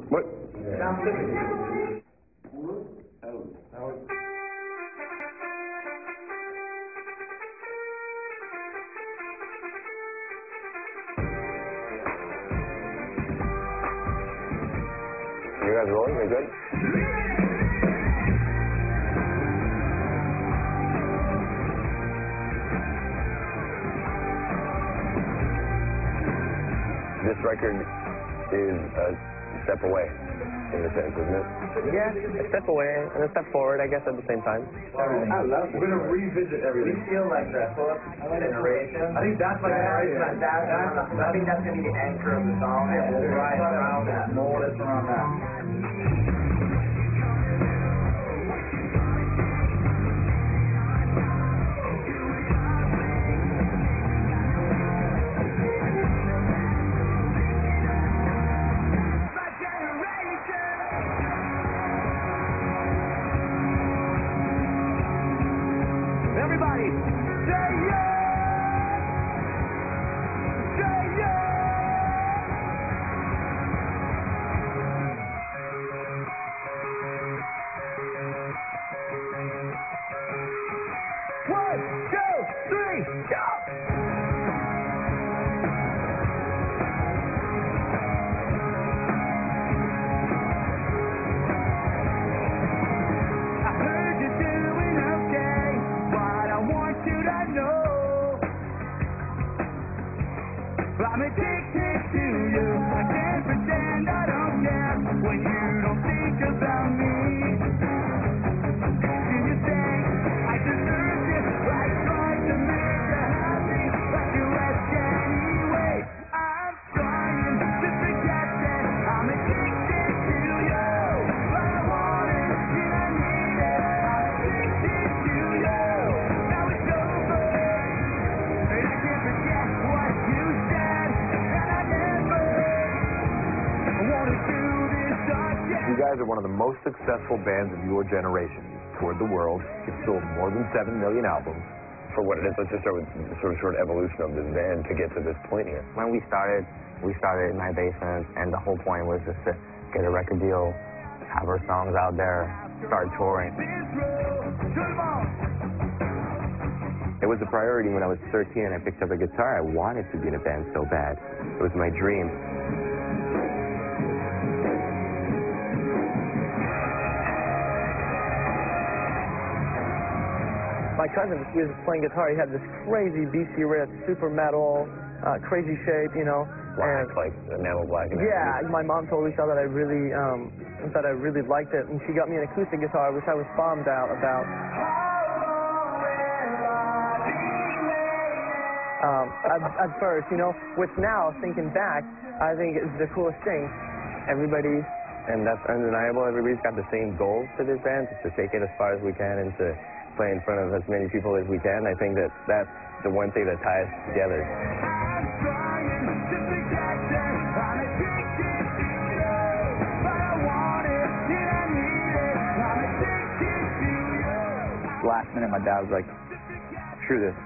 What? You guys rolling? You good? This record is a step away, in a sense, isn't it? Yeah, a step away and a step forward, I guess, at the same time. I love it. We're going to revisit everything. We feel like the whole generation. I think that's what I think that's going to be the anchor of the song. And we'll ride around that, mold us around that. Everybody, say yes! Say yes! One, two, three, go! I heard you're doing okay. I want you to know I'm addicted to you. I can't pretend I don't care when you don't think about me. Do you think I deserve you? I tried to make you happy, but you ask anyway. I'm trying to forget that I'm addicted to you. But I want it and I need it. I'm addicted to you. You guys are one of the most successful bands of your generation. You've toured the world. You've sold more than 7 million albums. For what it is, let's just start with the sort of short evolution of this band to get to this point here. When we started in my basement, and the whole point was just to get a record deal, have our songs out there, start touring. It was a priority when I was 13 and I picked up a guitar. I wanted to be in a band so bad. It was my dream. My cousin, he was playing guitar. He had this crazy BC riff, super metal, crazy shape, you know. Black, like enamel black. Yeah, my mom totally saw that I really liked it, and she got me an acoustic guitar, which I was bummed out about. At first, you know, which now, thinking back, I think is the coolest thing. Everybody, and that's undeniable, everybody's got the same goal for this band, is to take it as far as we can and to play in front of as many people as we can. I think that that's the one thing that ties us together. Last minute, my dad was like, screw this.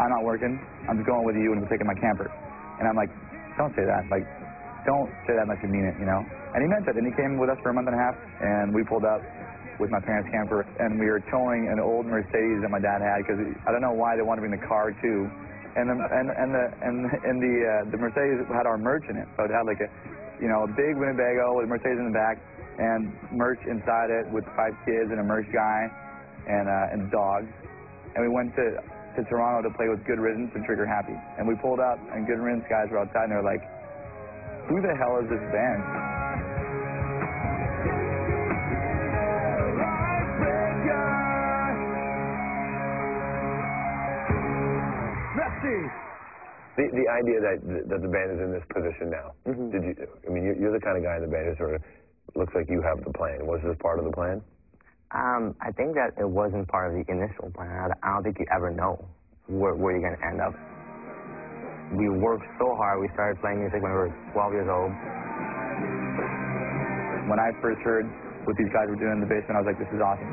I'm not working. I'm just going with you and we're taking my camper. And I'm like, don't say that. Like, don't say that unless you mean it, you know? And he meant it. And he came with us for a month and a half, and we pulled up with my parents' camper, and we were towing an old Mercedes that my dad had, because I don't know why they wanted me in the car too. And the Mercedes had our merch in it. So it had like a, you know, a big Winnebago with a Mercedes in the back and merch inside it with 5 kids and a merch guy and dogs. And we went to Toronto to play with Good Riddance and Trigger Happy. And we pulled up, and Good Riddance guys were outside, and they were like, who the hell is this band? The idea that the band is in this position now, did you, I mean, you're the kind of guy in the band who sort of looks like you have the plan. Was this part of the plan? I think that it wasn't part of the initial plan. I don't think you ever know where you're going to end up. We worked so hard. We started playing music when we were 12 years old. When I first heard what these guys were doing in the basement, I was like, this is awesome.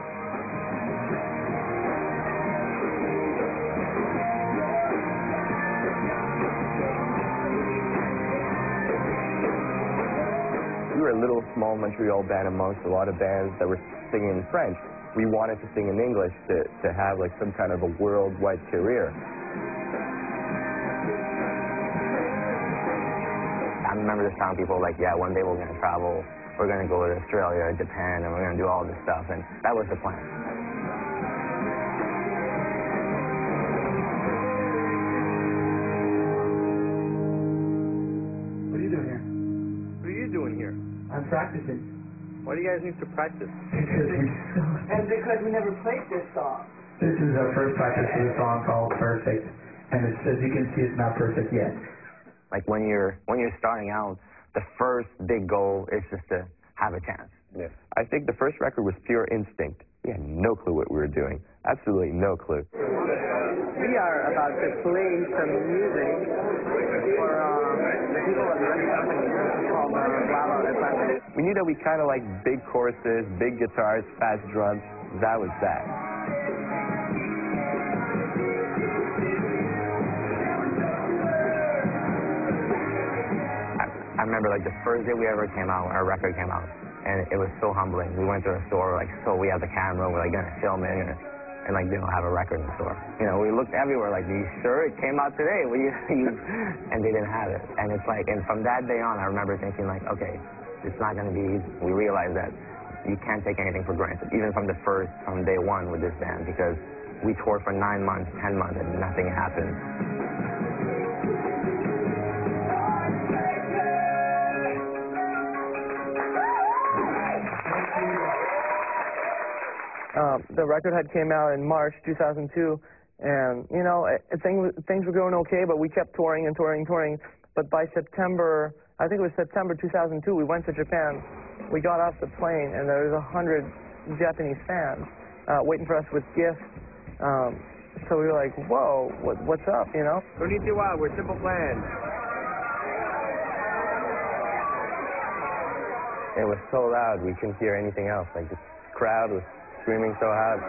a little small Montreal band amongst a lot of bands that were singing in French. We wanted to sing in English to have like some kind of a worldwide career. I remember just telling people like, yeah, one day we're going to travel, we're going to go to Australia, Japan, and we're going to do all this stuff, and that was the plan. What are you doing here? What are you doing here? I'm practicing. Why do you guys need to practice? And because we never played this song. This is our first practice for the song called Perfect. And it's, as you can see, it's not perfect yet. Like when you're starting out, the first big goal is just to have a chance. Yeah. I think the first record was pure instinct. We had no clue what we were doing. Absolutely no clue. We are about to play some music for the people of the record company called Lava Atlantic. We knew that we kind of liked big choruses, big guitars, fast drums. That was that. I remember like the first day we ever came out, our record came out, and it was so humbling. We went to a store, like, so we have the camera, we're like gonna film it, and like they don't have a record in the store. You know, we looked everywhere, like, are you sure it came out today? And they didn't have it. And it's like, and from that day on, I remember thinking like, okay, it's not gonna be easy. We realized that you can't take anything for granted, even from day one with this band, because we toured for 9 months, 10 months, and nothing happened. The record had came out in March 2002, and you know things were going okay, but we kept touring and touring and touring. But by September, I think it was September 2002, we went to Japan. We got off the plane, and there was 100 Japanese fans waiting for us with gifts. So we were like, "Whoa, what's up?" You know? Konnichiwa, we're Simple Plan. It was so loud, we couldn't hear anything else. Like the crowd was screaming so hard.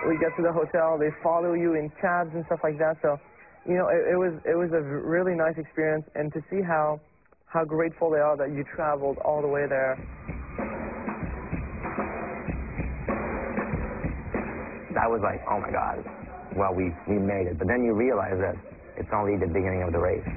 We get to the hotel, they follow you in cabs and stuff like that. So, you know, it was a really nice experience, and to see how grateful they are that you traveled all the way there. That was like, oh my God, well, we made it. But then you realize that it's only the beginning of the race.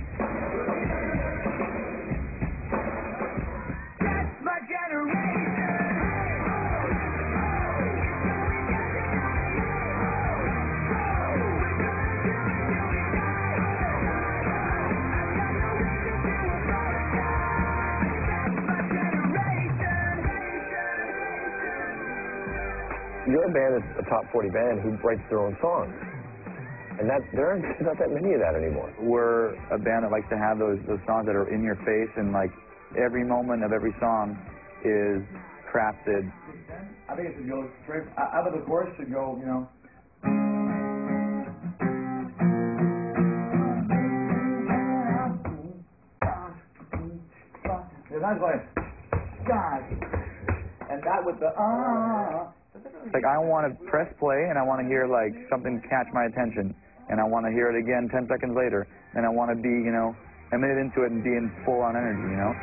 You're a band that's a top 40 band who writes their own songs. And there aren't not that many of that anymore. We're a band that likes to have those songs that are in your face, and like every moment of every song is crafted. I think it should go straight out of the chorus, should go, you know. And that's like, God. And that with the Like I want to press play and I want to hear like something catch my attention, and I want to hear it again 10 seconds later, and I want to be, you know, a minute into it and be in full on energy, you know.